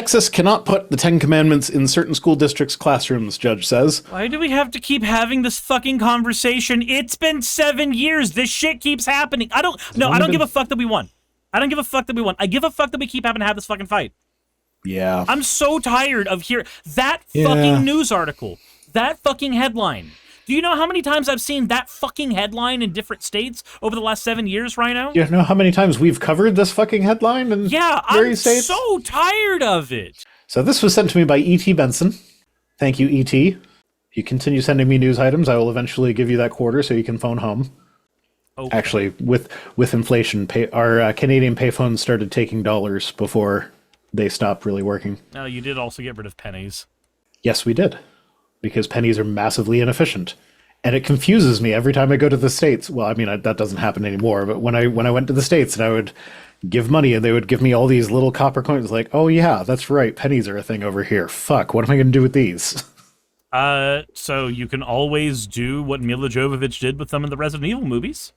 Texas cannot put the 10 Commandments in certain school districts' classrooms, judge says. Why do we have to keep having this fucking conversation? It's been 7 years. This shit keeps happening. I don't give a fuck that we won. I don't give a fuck that we won. I give a fuck that we keep having to have this fucking fight. Yeah. I'm so tired of hearing that fucking news article. That fucking headline. Do you know how many times I've seen that fucking headline in different states over the last 7 years, Rhino? You know how many times we've covered this fucking headline in various states? I'm so tired of it. So this was sent to me by E.T. Benson. Thank you, E.T. If you continue sending me news items, I will eventually give you that quarter so you can phone home. Okay. Actually, with inflation, our Canadian payphones started taking dollars before they stopped really working. No, you did also get rid of pennies. Yes, we did. Because pennies are massively inefficient. And it confuses me every time I go to the States. Well, I mean, that doesn't happen anymore. But when I went to the States and I would give money and they would give me all these little copper coins, like, oh yeah, that's right, pennies are a thing over here. Fuck, what am I going to do with these? So you can always do what Mila Jovovich did with them in the Resident Evil movies.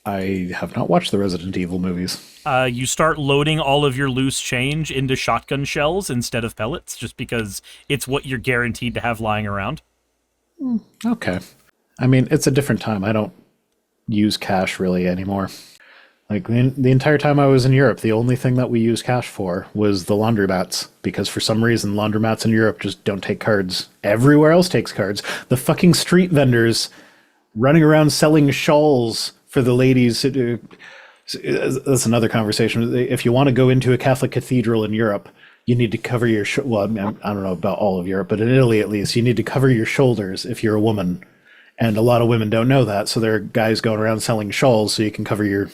I have not watched the Resident Evil movies. You start loading all of your loose change into shotgun shells instead of pellets, just because it's what you're guaranteed to have lying around. Okay. I mean, it's a different time. I don't use cash really anymore. Like, the entire time I was in Europe, the only thing that we use cash for was the laundromats, because for some reason, laundromats in Europe just don't take cards. Everywhere else takes cards. The fucking street vendors running around selling shawls for the ladies. That's another conversation. If you want to go into a Catholic cathedral in Europe, you need to cover your well, I don't know about all of Europe, but in Italy at least, you need to cover your shoulders if you're a woman. And a lot of women don't know that, so there are guys going around selling shawls so you can cover your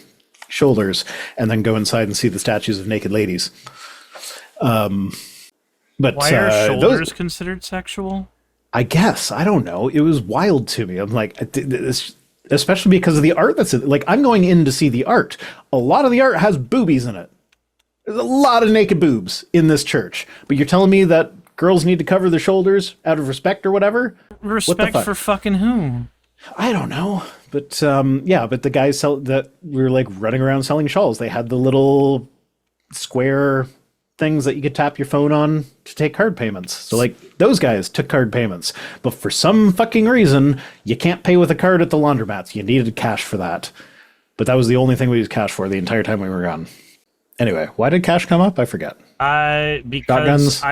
shoulders and then go inside and see the statues of naked ladies. But why are shoulders considered sexual? I guess. I don't know. It was wild to me. I'm like, especially because of the art that's in it. Like, I'm going in to see the art. A lot of the art has boobies in it. There's a lot of naked boobs in this church. But you're telling me that girls need to cover their shoulders out of respect or whatever? Respect for fucking who? I don't know. But, but the guys that were, like, running around selling shawls, they had the little square things that you could tap your phone on to take card payments. So, like, those guys took card payments. But for some fucking reason, you can't pay with a card at the laundromats. You needed cash for that. But that was the only thing we used cash for the entire time we were gone. Anyway, why did cash come up? I forget. Because Shotguns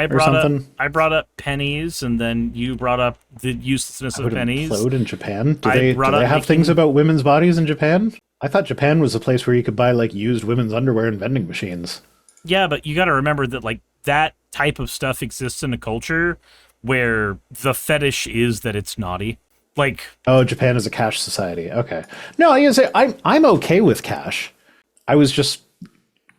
I brought up pennies, and then you brought up the uselessness of pennies. Implode in Japan? Do they have things about women's bodies in Japan? I thought Japan was a place where you could buy, like, used women's underwear in vending machines. Yeah, but you got to remember that, like, that type of stuff exists in a culture where the fetish is that it's naughty. Like, oh, Japan is a cash society. Okay. No, I gotta say, I'm okay with cash. I was just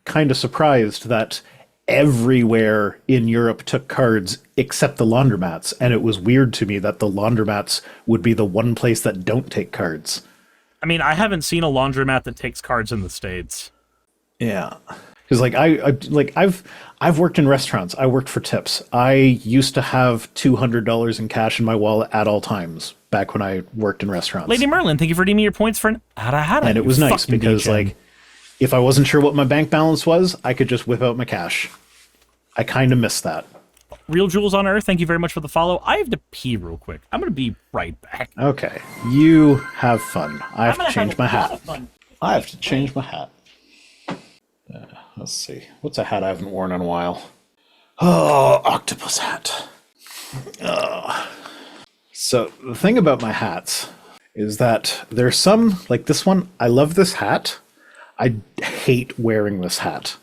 kind of surprised that everywhere in Europe took cards except the laundromats, and it was weird to me that the laundromats would be the one place that don't take cards. I mean, I haven't seen a laundromat that takes cards in the States. Yeah. Because I've worked in restaurants. I worked for tips. I used to have $200 in cash in my wallet at all times back when I worked in restaurants. Lady Merlin, thank you for redeeming your points for an hada. And it was nice because, like, if I wasn't sure what my bank balance was, I could just whip out my cash. I kind of miss that. Real Jewels on Earth, thank you very much for the follow. I have to pee real quick. I'm going to be right back. Okay. You have fun. I have to change my hat. I have to change my hat. Let's see. What's a hat I haven't worn in a while? Oh, octopus hat. So the thing about my hats is that there's some, like this one, I love this hat. I hate wearing this hat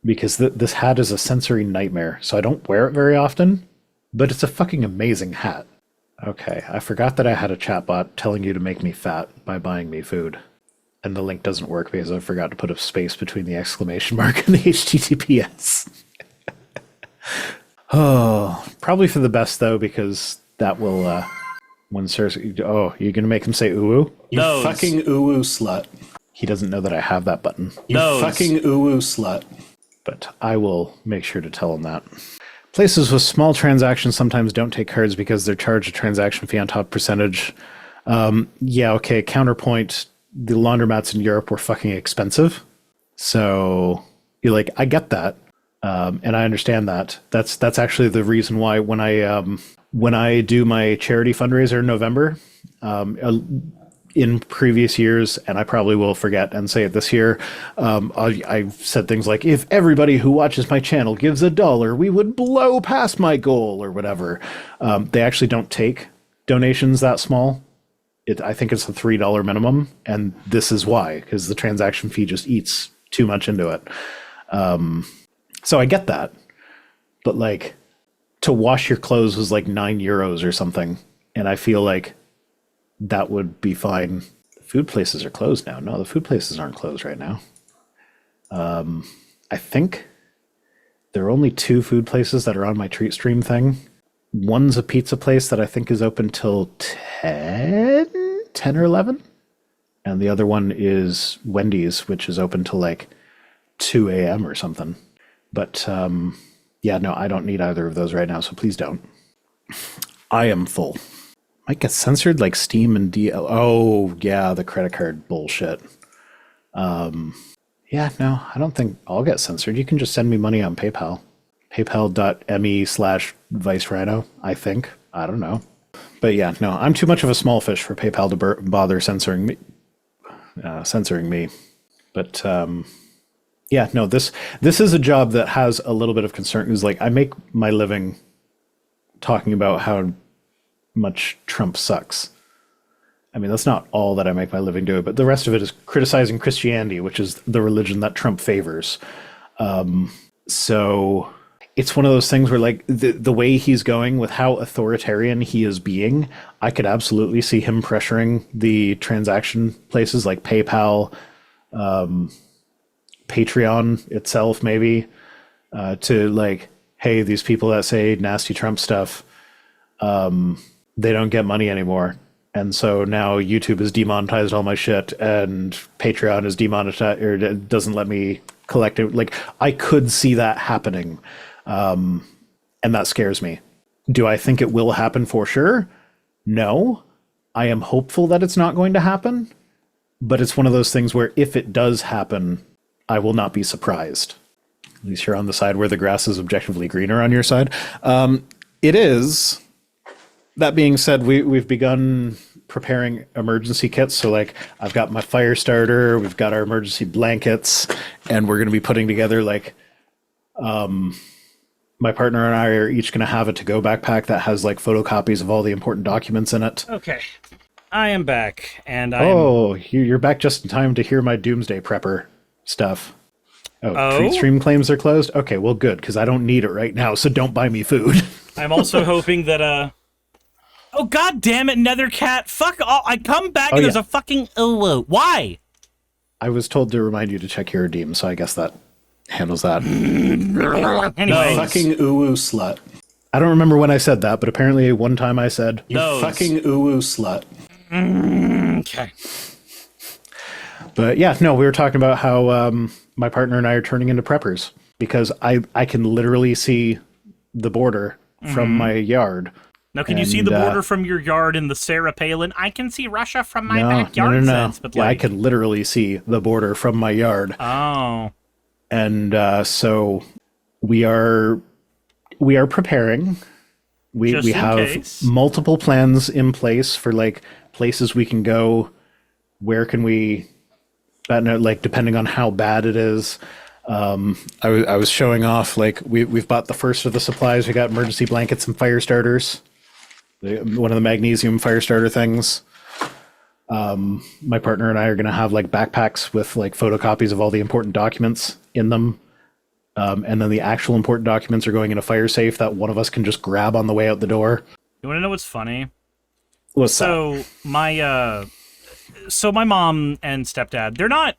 because this hat is a sensory nightmare. So I don't wear it very often, but it's a fucking amazing hat. Okay, I forgot that I had a chatbot telling you to make me fat by buying me food. And the link doesn't work because I forgot to put a space between the exclamation mark and the HTTPS. Oh, probably for the best, though, because that will, when Cersei... Oh, you're going to make him say ooh-oo? You fucking ooh-oo slut. He doesn't know that I have that button. You fucking ooh-oo slut. But I will make sure to tell him that. Places with small transactions sometimes don't take cards because they're charged a transaction fee on top percentage. Yeah, okay, counterpoint... The laundromats in Europe were fucking expensive. So, you're like, I get that. And I understand that. That's actually the reason why when I do my charity fundraiser in November, in previous years, and I probably will forget and say it this year, I've said things like, if everybody who watches my channel gives $1, we would blow past my goal or whatever. They actually don't take donations that small. I think it's a $3 minimum, and this is why, because the transaction fee just eats too much into it. So I get that, but like to wash your clothes was like €9 or something, and I feel like that would be fine. Food places are closed now. No, the food places aren't closed right now. I think there are only 2 food places that are on my treat stream thing. One's a pizza place that I think is open till 10 or 11. And the other one is Wendy's, which is open till like 2 a.m. or something. But yeah, no, I don't need either of those right now, so please don't. I am full. Might get censored like Steam and DL. Oh, yeah, the credit card bullshit. Yeah, no, I don't think I'll get censored. You can just send me money on PayPal. PayPal.me/ViceRhino, I think. I don't know. But yeah, no, I'm too much of a small fish for PayPal to bother censoring me. But yeah, no, this is a job that has a little bit of concern. It's like I make my living talking about how much Trump sucks. I mean, that's not all that I make my living doing, but the rest of it is criticizing Christianity, which is the religion that Trump favors. So it's one of those things where like the way he's going with how authoritarian he is being, I could absolutely see him pressuring the transaction places like PayPal, Patreon itself, maybe, to like, hey, these people that say nasty Trump stuff, they don't get money anymore. And so now YouTube has demonetized all my shit and Patreon is demonetized or doesn't let me collect it. Like I could see that happening. And that scares me. Do I think it will happen for sure? No. I am hopeful that it's not going to happen, but it's one of those things where if it does happen, I will not be surprised. At least you're on the side where the grass is objectively greener on your side. It is. That being said, we've begun preparing emergency kits. So like I've got my fire starter, we've got our emergency blankets, and we're going to be putting together like, my partner and I are each going to have a to-go backpack that has like photocopies of all the important documents in it. Okay. I am back, and you're back just in time to hear my Doomsday prepper stuff. Oh, treat stream claims are closed? Okay, well good, because I don't need it right now, so don't buy me food. I'm also hoping that, oh, god damn it, Nethercat. Fuck all. I come back and there's a fucking why? I was told to remind you to check your redeem, so I guess that handles that. Anyways. Fucking uwu slut. I don't remember when I said that, but apparently one time I said, You fucking uwu slut. Okay. But yeah, no, we were talking about how my partner and I are turning into preppers because I can literally see the border from my yard. Now, can you see the border from your yard in the Sarah Palin? I can see Russia from my backyard sense, but I can literally see the border from my yard. Oh. And so we are preparing. We have multiple plans in place for like places we can go. Where can we, like depending on how bad it is. I was showing off like we've bought the first of the supplies. We got emergency blankets and fire starters. One of the magnesium fire starter things. My partner and I are going to have like backpacks with like photocopies of all the important documents in them. And then the actual important documents are going in a fire safe that one of us can just grab on the way out the door. You want to know what's funny? What's that? So my mom and stepdad, they're not,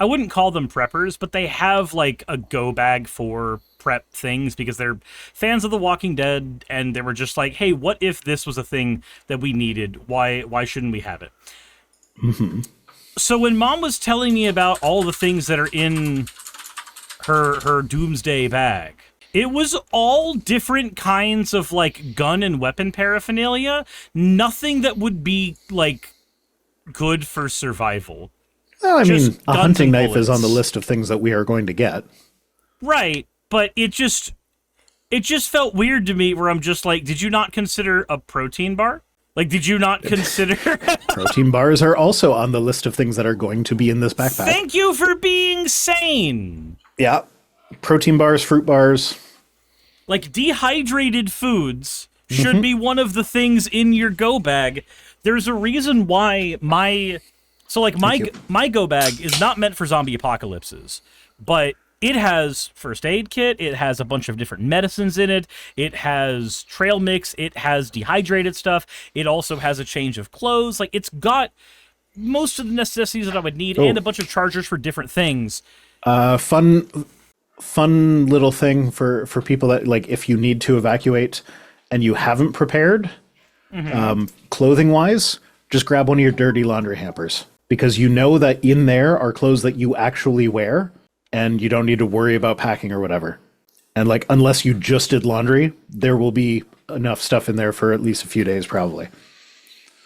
I wouldn't call them preppers, but they have like a go bag for prep things because they're fans of The Walking Dead, and they were just like, hey, what if this was a thing that we needed? Why shouldn't we have it? Mm-hmm. So when mom was telling me about all the things that are in her Doomsday bag, it was all different kinds of like gun and weapon paraphernalia, nothing that would be like good for survival. Well, I mean, a hunting knife is on the list of things that we are going to get. Right. but it just felt weird to me where I'm just like, did you not consider a protein bar? Like, did you not consider... Protein bars are also on the list of things that are going to be in this backpack. Thank you for being sane. Yeah. Protein bars, fruit bars. Like, dehydrated foods should be one of the things in your go bag. There's a reason why my go bag is not meant for zombie apocalypses, but it has first aid kit, it has a bunch of different medicines in it, it has trail mix, it has dehydrated stuff, it also has a change of clothes. Like, it's got most of the necessities that I would need and a bunch of chargers for different things. Fun little thing for people that, like, if you need to evacuate and you haven't prepared, clothing wise, just grab one of your dirty laundry hampers, because you know that in there are clothes that you actually wear and you don't need to worry about packing or whatever. And like, unless you just did laundry, there will be enough stuff in there for at least a few days probably.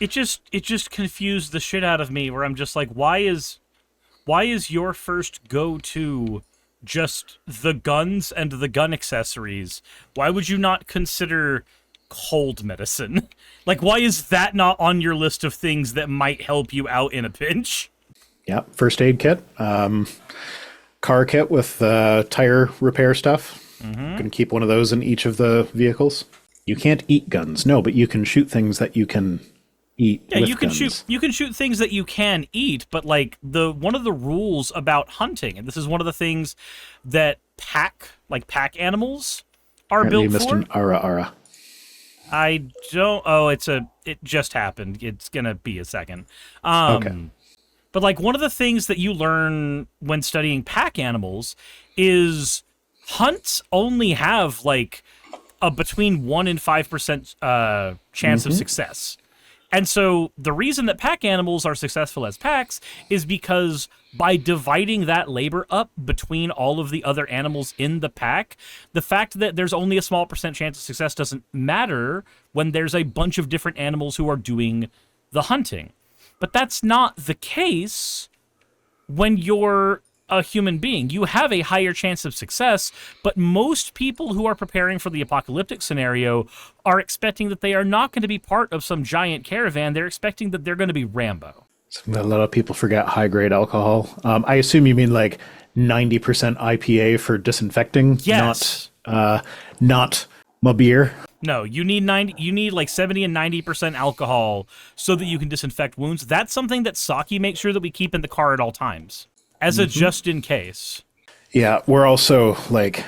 It just confused the shit out of me where I'm just like, why is your first go-to just the guns and the gun accessories? Why would you not consider cold medicine? Like, why is that not on your list of things that might help you out in a pinch? Yeah, first aid kit, car kit with tire repair stuff. Gonna keep one of those in each of the vehicles. You can't eat guns, no, but you can shoot things that you can eat. Yeah, with you can guns. you can shoot things that you can eat, but like one of the rules about hunting, and this is one of the things that pack animals are Apparently built you missed for. an ara. I don't. Oh, it just happened. It's gonna be a second. Okay. But like, one of the things that you learn when studying pack animals is hunts only have like a between 1% and 5% chance of success. And so the reason that pack animals are successful as packs is because by dividing that labor up between all of the other animals in the pack, the fact that there's only a small percent chance of success doesn't matter when there's a bunch of different animals who are doing the hunting. But that's not the case when you're a human being. You have a higher chance of success, but most people who are preparing for the apocalyptic scenario are expecting that they are not going to be part of some giant caravan. They're expecting that they're going to be Rambo. Something that a lot of people forget: high-grade alcohol. I assume you mean like 90% IPA for disinfecting. Yes. Not my beer. No, you need like 70 and 90% alcohol so that you can disinfect wounds. That's something that Saki makes sure that we keep in the car at all times, as a just in case. Yeah, we're also like,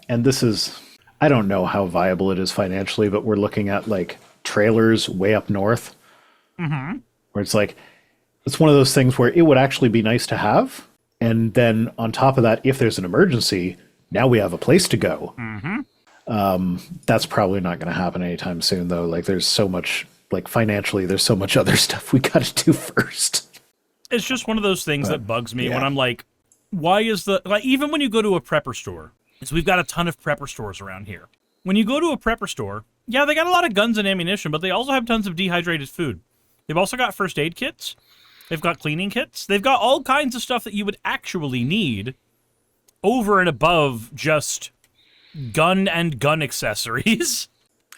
and this is, I don't know how viable it is financially, but we're looking at like trailers way up north, where it's like, it's one of those things where it would actually be nice to have. And then on top of that, if there's an emergency, now we have a place to go. That's probably not going to happen anytime soon, though. Like, there's so much, like, financially, there's so much other stuff we got to do first. It's just one of those things that bugs me yeah. when I'm like, why is even when you go to a prepper store, because we've got a ton of prepper stores around here. When you go to a prepper store, yeah, they got a lot of guns and ammunition, but they also have tons of dehydrated food. They've also got first aid kits. They've got cleaning kits. They've got all kinds of stuff that you would actually need over and above just gun and gun accessories.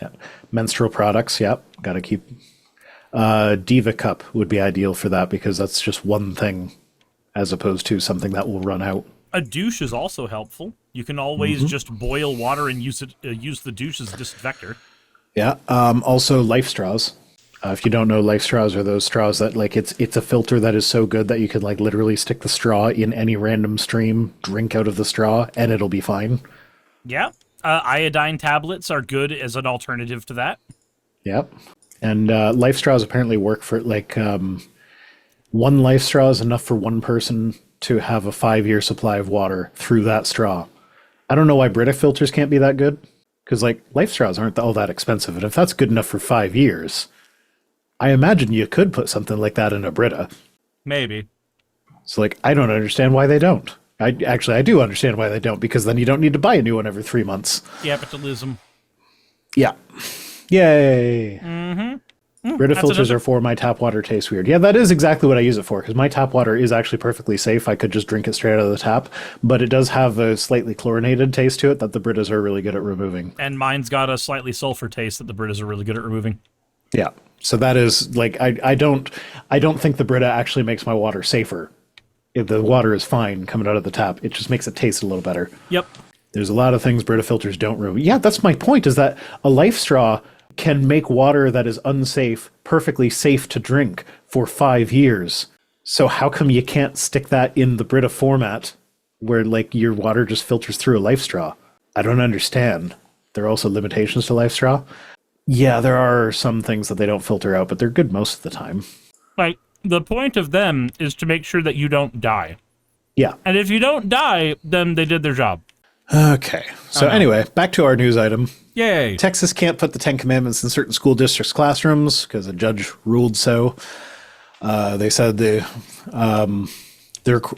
Yeah. Menstrual products, yep. Got to keep... Diva Cup would be ideal for that, because that's just one thing as opposed to something that will run out. A douche is also helpful. You can always just boil water and use the douche as a disinfector. Yeah. Also, life straws. If you don't know, life straws are those straws that, like, it's a filter that is so good that you can, like, literally stick the straw in any random stream, drink out of the straw, and it'll be fine. Yeah. Iodine tablets are good as an alternative to that. Yep. And life straws apparently work for, like, one life straw is enough for one person to have a 5-year supply of water through that straw. I don't know why Brita filters can't be that good, because, like, life straws aren't all that expensive, and if that's good enough for 5 years, I imagine you could put something like that in a Brita. Maybe. So, like, I don't understand why they don't. I do understand why they don't, because then you don't need to buy a new one every 3 months. Capitalism. Yeah. Yay. Brita filters are for my tap water tastes weird. Yeah, that is exactly what I use it for, because my tap water is actually perfectly safe. I could just drink it straight out of the tap, but it does have a slightly chlorinated taste to it that the Britas are really good at removing. And mine's got a slightly sulfur taste that the Britas are really good at removing. Yeah, so that is, like, I don't think the Brita actually makes my water safer. If the water is fine coming out of the tap, it just makes it taste a little better. Yep. There's a lot of things Brita filters don't remove. Yeah, that's my point, is that a life straw can make water that is unsafe perfectly safe to drink for 5 years. So how come you can't stick that in the Brita format where, like, your water just filters through a life straw? I don't understand. There are also limitations to life straw. Yeah, there are some things that they don't filter out, but they're good most of the time. Like, the point of them is to make sure that you don't die. Yeah. And if you don't die, then they did their job. Okay. So anyway, back to our news item. Yay. Texas can't put the 10 Commandments in certain school districts' classrooms because a judge ruled so. They said the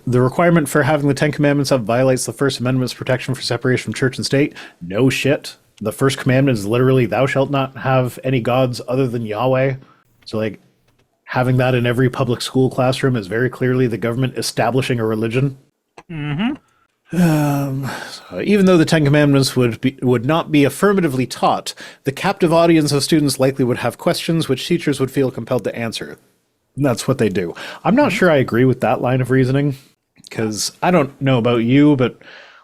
requirement for having the 10 Commandments up violates the First Amendment's protection for separation from church and state. No shit. The first commandment is literally, thou shalt not have any gods other than Yahweh. So, like, having that in every public school classroom is very clearly the government establishing a religion. Mm-hmm. Even though the Ten Commandments would not be affirmatively taught, the captive audience of students likely would have questions which teachers would feel compelled to answer. That's what they do. I'm not sure I agree with that line of reasoning, because I don't know about you, but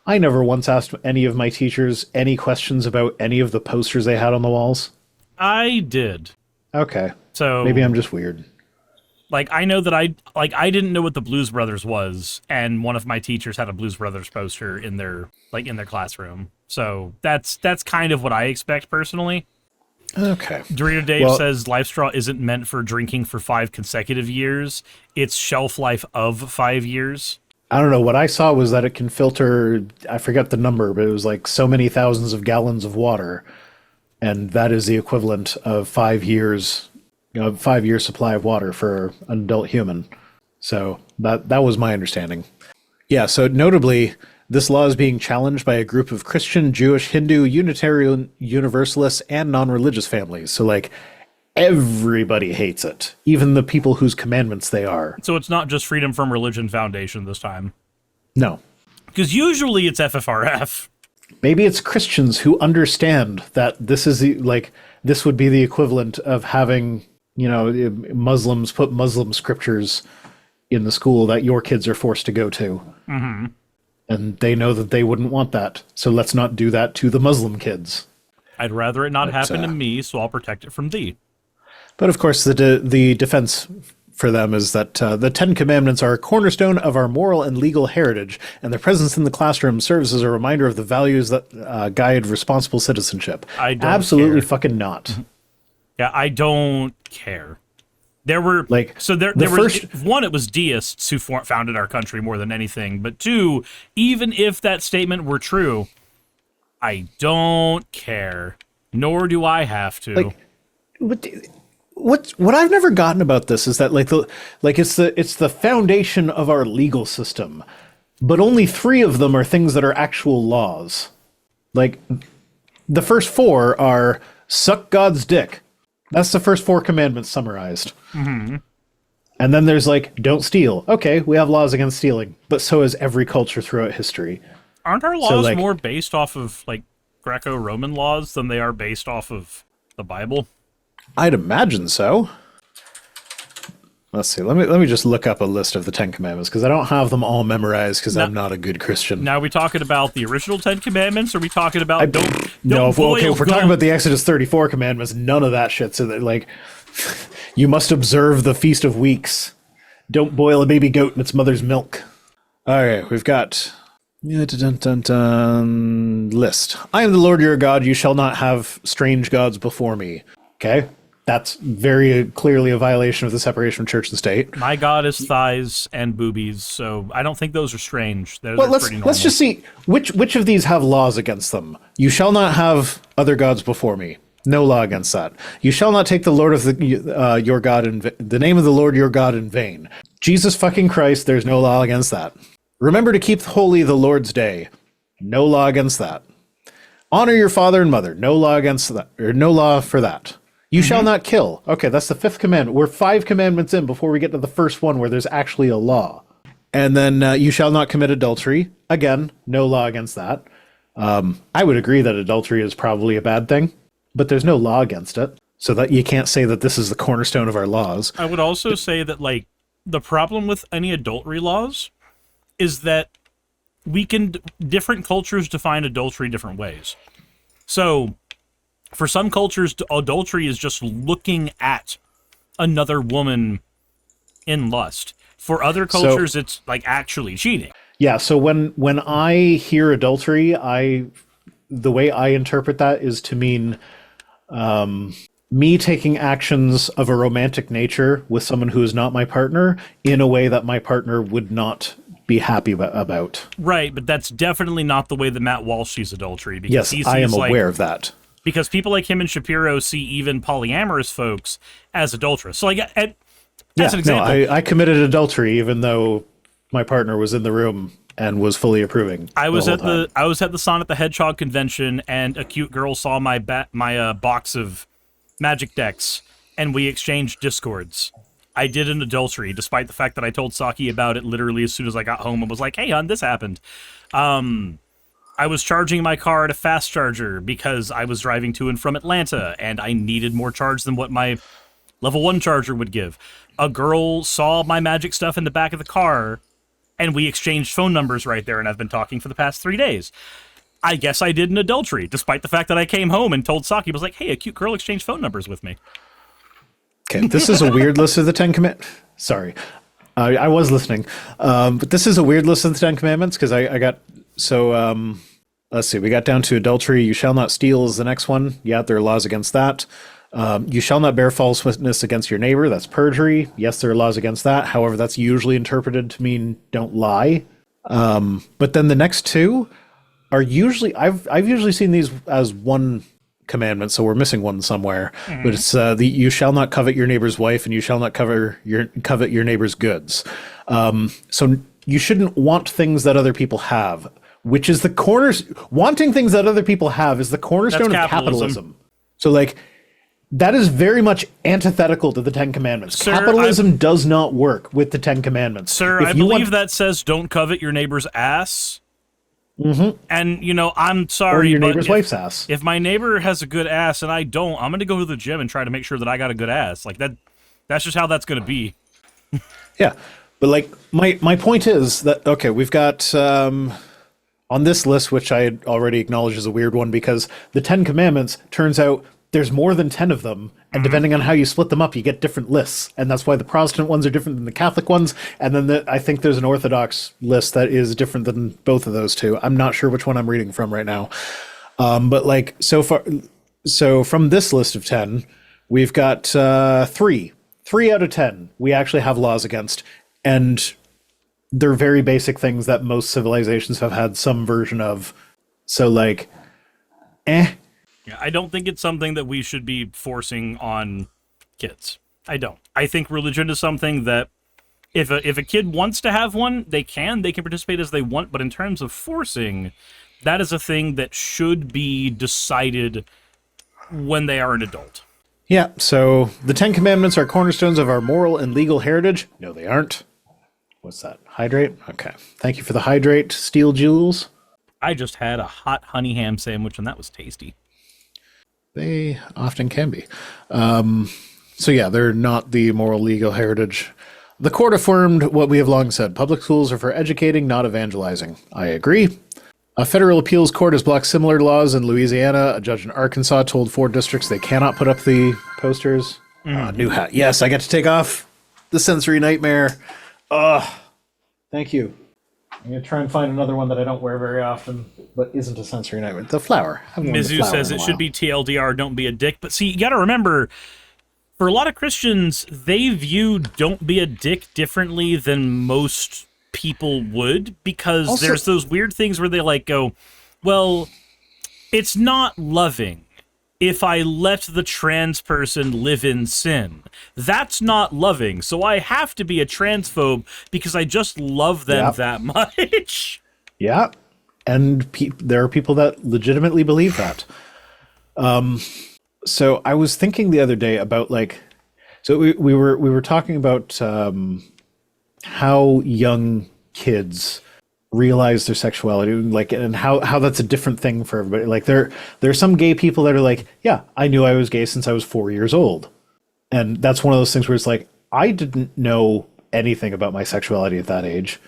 I never once asked any of my teachers any questions about any of the posters they had on the walls. I did. Okay. So maybe I'm just weird. Like, I know that I didn't know what the Blues Brothers was, and one of my teachers had a Blues Brothers poster in their classroom. So that's kind of what I expect personally. Okay. Dorito Dave says Life Straw isn't meant for drinking for 5 consecutive years. It's shelf life of 5 years. I don't know. What I saw was that it can filter, I forget the number, but it was like so many thousands of gallons of water. And that is the equivalent of 5 years, 5-year supply of water for an adult human. So that was my understanding. Yeah, so notably, this law is being challenged by a group of Christian, Jewish, Hindu, Unitarian, Universalists, and non-religious families. So, like, everybody hates it, even the people whose commandments they are. So it's not just Freedom from Religion Foundation this time. No. Because usually it's FFRF. Maybe it's Christians who understand that this is this would be the equivalent of having, Muslims put Muslim scriptures in the school that your kids are forced to go to. Mm-hmm. And they know that they wouldn't want that. So let's not do that to the Muslim kids. I'd rather it not happen to me, so I'll protect it from thee. But of course, the defense for them is that the 10 Commandments are a cornerstone of our moral and legal heritage, and their presence in the classroom serves as a reminder of the values that guide responsible citizenship. I don't Absolutely care. Fucking not. Yeah, I don't care. There were one, it was deists who founded our country more than anything. But 2, even if that statement were true, I don't care. Nor do I have to. What I've never gotten about this is that it's the foundation of our legal system, but only 3 of them are things that are actual laws. Like, the first 4 are suck God's dick. That's the first 4 commandments summarized. Mm-hmm. And then there's don't steal. Okay, we have laws against stealing, but so has every culture throughout history. Aren't our laws more based off of Greco-Roman laws than they are based off of the Bible? I'd imagine so. Let's see. Let me just look up a list of the 10 Commandments, because I don't have them all memorized because I'm not a good Christian. Now, are we talking about the original 10 Commandments, or are we talking about if we're talking about the Exodus 34 Commandments, none of that shit. So that, you must observe the Feast of Weeks. Don't boil a baby goat in its mother's milk. All right, we've got list. I am the Lord your God. You shall not have strange gods before me. Okay. That's very clearly a violation of the separation of church and state. My God is thighs and boobies, so I don't think those are strange. Let's just see which of these have laws against them. You shall not have other gods before me. No law against that. You shall not take the Lord of your God the name of the Lord your God in vain. Jesus fucking Christ, there's no law against that. Remember to keep holy the Lord's day. No law against that. Honor your father and mother. No law against that, or no law for that. You shall not kill. Okay, that's the fifth commandment. We're 5 commandments in before we get to the first one where there's actually a law. And then you shall not commit adultery. Again, no law against that. I would agree that adultery is probably a bad thing, but there's no law against it. So that you can't say that this is the cornerstone of our laws. I would also say that, like, the problem with any adultery laws is that different cultures define adultery different ways. So, for some cultures, adultery is just looking at another woman in lust. For other cultures, it's like actually cheating. Yeah, so when I hear adultery, the way I interpret that is to mean me taking actions of a romantic nature with someone who is not my partner in a way that my partner would not be happy about. Right, but that's definitely not the way that Matt Walsh sees adultery. Because Yes, he sees, I am aware of that. Because people like him and Shapiro see even polyamorous folks as adulterous. So, like, as an example, I committed adultery even though my partner was in the room and was fully approving. I was at the Sonic the Hedgehog convention, and a cute girl saw my box of magic decks, and we exchanged discords. I did an adultery, despite the fact that I told Saki about it literally as soon as I got home and was like, "Hey, hon, this happened." I was charging my car at a fast charger because I was driving to and from Atlanta, and I needed more charge than what my level 1 charger would give. A girl saw my magic stuff in the back of the car, and we exchanged phone numbers right there, and I've been talking for the past 3 days. I guess I did an adultery, despite the fact that I came home and told Saki, was like, "Hey, a cute girl exchanged phone numbers with me." Okay, this is a weird list of the 10 commandments. Sorry, I was listening. But this is a weird list of the 10 commandments because I got... So, let's see. We got down to adultery. You shall not steal is the next one. Yeah, there are laws against that. You shall not bear false witness against your neighbor. That's perjury. Yes, there are laws against that. However, that's usually interpreted to mean don't lie. But then the next 2 are usually... I've usually seen these as one commandment, so we're missing one somewhere. Mm-hmm. But it's you shall not covet your neighbor's wife, and you shall not covet your neighbor's goods. So you shouldn't want things that other people have, which is wanting things that other people have is the cornerstone of capitalism. So, like, that is very much antithetical to the 10 commandments. Sir, capitalism does not work with the 10 commandments. Sir, I believe that says don't covet your neighbor's ass. Mm-hmm. And, I'm sorry, or your neighbor's wife's ass. If my neighbor has a good ass and I don't, I'm going to go to the gym and try to make sure that I got a good ass. Like, that's just how that's going to be. Yeah. But, like, my point is that, okay, we've got... on this list, which I had already acknowledged is a weird one, because the 10 commandments, turns out there's more than 10 of them, and depending on how you split them up, you get different lists, and that's why the Protestant ones are different than the Catholic ones, and then I think there's an Orthodox list that is different than both of those two. I'm not sure which one I'm reading from right now. But, like, so from this list of 10, we've got 3 out of 10 we actually have laws against, and they're very basic things that most civilizations have had some version of. So, like, Yeah, I don't think it's something that we should be forcing on kids. I don't. I think religion is something that if a kid wants to have one, they can participate as they want, but in terms of forcing, that is a thing that should be decided when they are an adult. Yeah, so the 10 commandments are cornerstones of our moral and legal heritage. No, they aren't. What's that? Hydrate? Okay. Thank you for the hydrate, Steel Jewels. I just had a hot honey ham sandwich, and that was tasty. They often can be. So yeah, they're not the moral legal heritage. The court affirmed what we have long said. Public schools are for educating, not evangelizing. I agree. A federal appeals court has blocked similar laws in Louisiana. A judge in Arkansas told 4 districts they cannot put up the posters. New hat. Yes, I get to take off the sensory nightmare. Thank you. I'm going to try and find another one that I don't wear very often, but isn't a sensory nightmare. The flower. Mizu says it should be TLDR, don't be a dick. But see, you got to remember, for a lot of Christians, they view don't be a dick differently than most people would, because also, there's those weird things where they like go, well, it's not loving if I let the trans person live in sin. That's not loving, so I have to be a transphobe because I just love them that much. Yeah, and there are people that legitimately believe that. So I was thinking the other day about like, so we were talking about how young kids realize their sexuality, like, and how that's a different thing for everybody. Like there are some gay people that are like, yeah, I knew I was gay since I was 4 years old, and that's one of those things where it's like I didn't know anything about my sexuality at that age,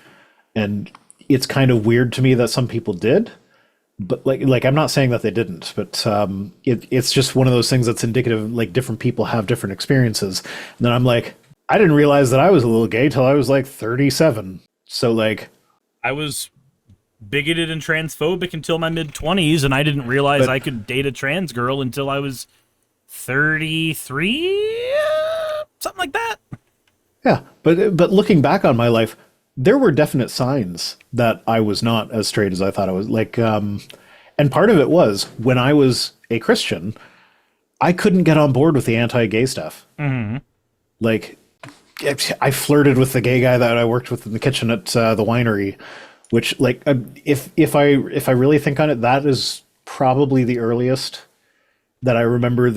and it's kind of weird to me that some people did. But like I'm not saying that they didn't, but it's just one of those things that's indicative. Like different people have different experiences. And then I'm like, I didn't realize that I was a little gay till I was like 37. So like, I was bigoted and transphobic until my mid-20s, and I didn't realize I could date a trans girl until I was 33, something like that. yeah. But looking back on my life, there were definite signs that I was not as straight as I thought I was. Like, and part of it was when I was a Christian, I couldn't get on board with the anti-gay stuff. Mm-hmm. Like, I flirted with the gay guy that I worked with in the kitchen at the winery, which, like, if I really think on it, that is probably the earliest that I remember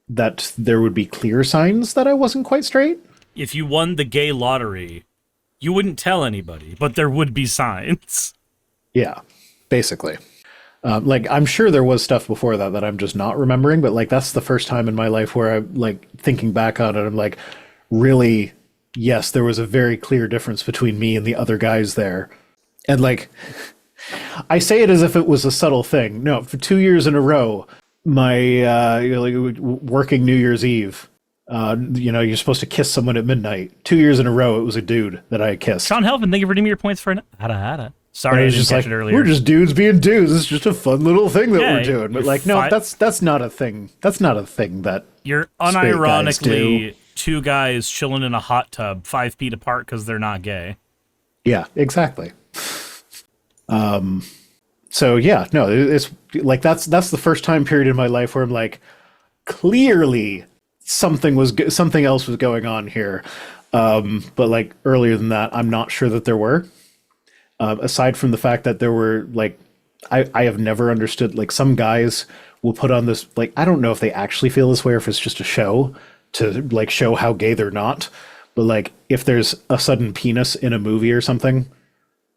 that there would be clear signs that I wasn't quite straight. If you won the gay lottery, you wouldn't tell anybody, but there would be signs. Yeah, basically. Like, I'm sure there was stuff before that I'm just not remembering, but like that's the first time in my life where I, like, thinking back on it, I'm like, really, yes, there was a very clear difference between me and the other guys there. And like, I say it as if it was a subtle thing. No, for 2 years in a row, my like working New Year's Eve, you're supposed to kiss someone at midnight. 2 years in a row, it was a dude that I kissed. Sean Helvin, thank you for redeeming your points for an hada. Sorry, I didn't catch it earlier. We're just dudes being dudes. It's just a fun little thing that we're doing. But like, no, that's not a thing. That's not a thing that you're unironically two guys chilling in a hot tub 5 feet apart because they're not gay. Yeah, exactly. So yeah, no, it's like that's the first time period in my life where I'm like, clearly something else was going on here. But like earlier than that, I'm not sure that there were. Aside from the fact that there were, like, I have never understood, like, some guys will put on this, like, I don't know if they actually feel this way or if it's just a show to, like, show how gay they're not. But like, if there's a sudden penis in a movie or something,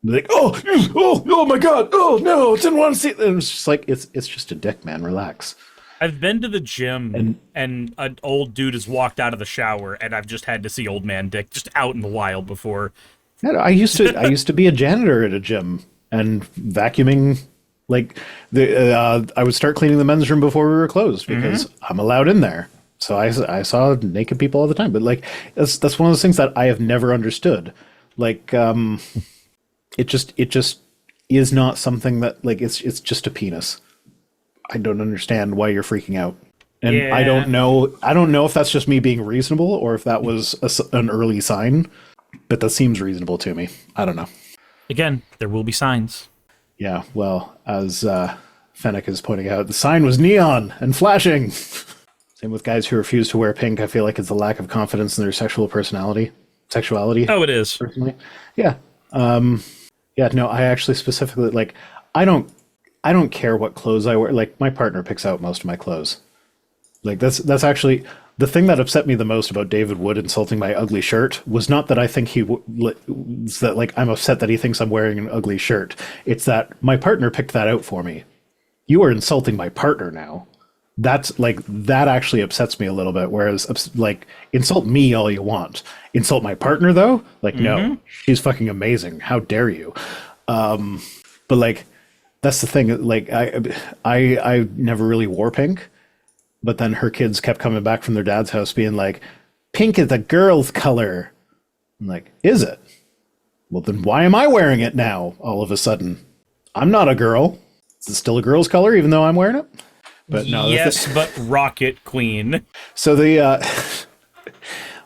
they're like, oh my God, oh no, didn't want to see it. And it's just like, it's just a dick, man, relax. I've been to the gym and an old dude has walked out of the shower, and I've just had to see old man dick just out in the wild before. I used to be a janitor at a gym and vacuuming, like I would start cleaning the men's room before we were closed because I'm allowed in there. So I saw naked people all the time, but like that's one of those things that I have never understood. Like it just is not something that, like, it's just a penis. I don't understand why you're freaking out. And yeah. I don't know if that's just me being reasonable or if that was an early sign. But that seems reasonable to me. I don't know. Again, there will be signs. Yeah, well, as Fennec is pointing out, the sign was neon and flashing. Same with guys who refuse to wear pink. I feel like it's a lack of confidence in their sexuality. Oh, it is. Personally. Yeah. Yeah, no, I actually specifically, like, I don't care what clothes I wear. Like, my partner picks out most of my clothes. Like, that's actually the thing that upset me the most about David Wood insulting my ugly shirt was not that I think it's that, like, I'm upset that he thinks I'm wearing an ugly shirt. It's that my partner picked that out for me. You are insulting my partner now. That's like, that actually upsets me a little bit. Whereas, like, insult me all you want. Insult my partner though? Like, no, she's fucking amazing. How dare you? But like, that's the thing. Like, I never really wore pink. But then her kids kept coming back from their dad's house being like, pink is a girl's color. I'm like, is it? Well, then why am I wearing it now all of a sudden? I'm not a girl. Is it still a girl's color even though I'm wearing it? But no. Yes, but Rocket Queen. So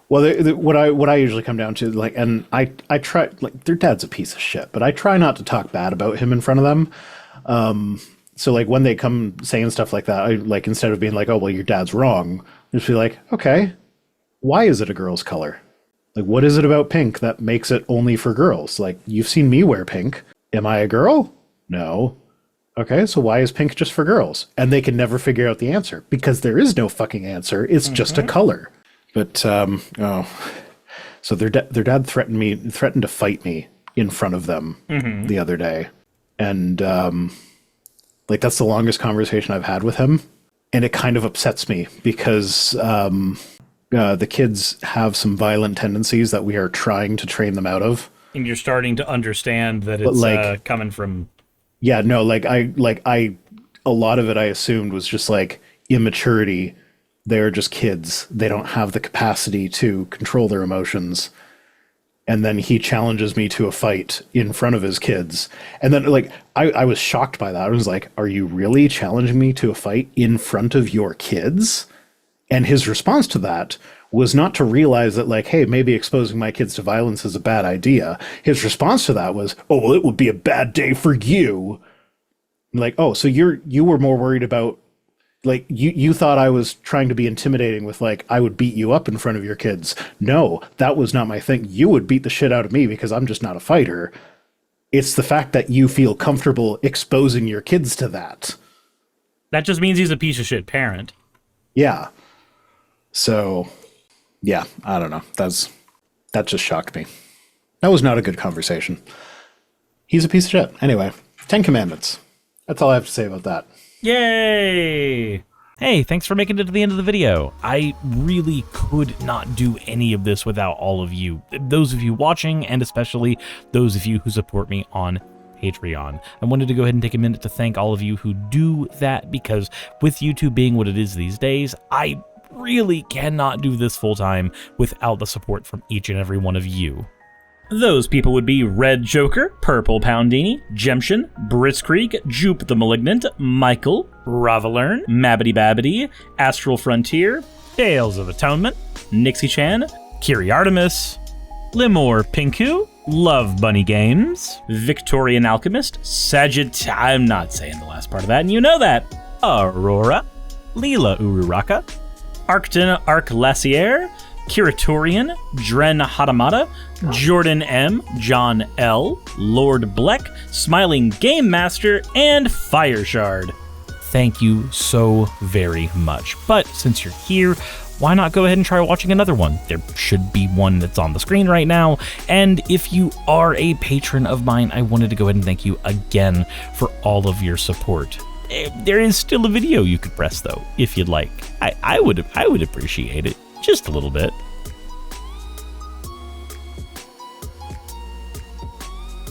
what I usually come down to, like, and I try, like, their dad's a piece of shit, but I try not to talk bad about him in front of them. So, like, when they come saying stuff like that, I, like, instead of being like, oh, well, your dad's wrong, just be like, okay, why is it a girl's color? Like, what is it about pink that makes it only for girls? Like, you've seen me wear pink. Am I a girl? No. Okay, so why is pink just for girls? And they can never figure out the answer because there is no fucking answer. It's just a color. But so their dad threatened to fight me in front of them the other day, and like that's the longest conversation I've had with him, and it kind of upsets me because the kids have some violent tendencies that we are trying to train them out of. And you're starting to understand that it's coming from. Yeah, no, a lot of it I assumed was just like immaturity. They're just kids. They don't have the capacity to control their emotions. And then he challenges me to a fight in front of his kids. And then like I was shocked by that. I was like, are you really challenging me to a fight in front of your kids? And his response to that was not to realize that, like, hey, maybe exposing my kids to violence is a bad idea. His response to that was, oh, well, it would be a bad day for you. Like, oh, so you were more worried about, like, you thought I was trying to be intimidating with, like, I would beat you up in front of your kids. No, that was not my thing. You would beat the shit out of me because I'm just not a fighter. It's the fact that you feel comfortable exposing your kids to that. That just means he's a piece of shit parent. Yeah. So, yeah, I don't know. That just shocked me. That was not a good conversation. He's a piece of shit. Anyway, 10 Commandments. That's all I have to say about that. Yay! Hey, thanks for making it to the end of the video. I really could not do any of this without all of you. Those of you watching, and especially those of you who support me on Patreon. I wanted to go ahead and take a minute to thank all of you who do that, because with YouTube being what it is these days, I really cannot do this full-time without the support from each and every one of you. Those people would be Red Joker, Purple Poundini, Jemshin, Britzkrieg, Jupe the Malignant, Michael, Ravalern, Mabbity Babbity, Astral Frontier, Tales of Atonement, Nixie Chan, Kiri Artemis, Limor Pinku, Love Bunny Games, Victorian Alchemist, I'm not saying the last part of that, and you know that, Aurora, Leela Ururaka, Arcton Arclacier, Kiratorian, Dren Hadamata, Jordan M, John L, Lord Bleck, Smiling Game Master, and Fireshard. Thank you so very much. But since you're here, why not go ahead and try watching another one? There should be one that's on the screen right now. And if you are a patron of mine, I wanted to go ahead and thank you again for all of your support. There is still a video you could press though, if you'd like. I would appreciate it just a little bit.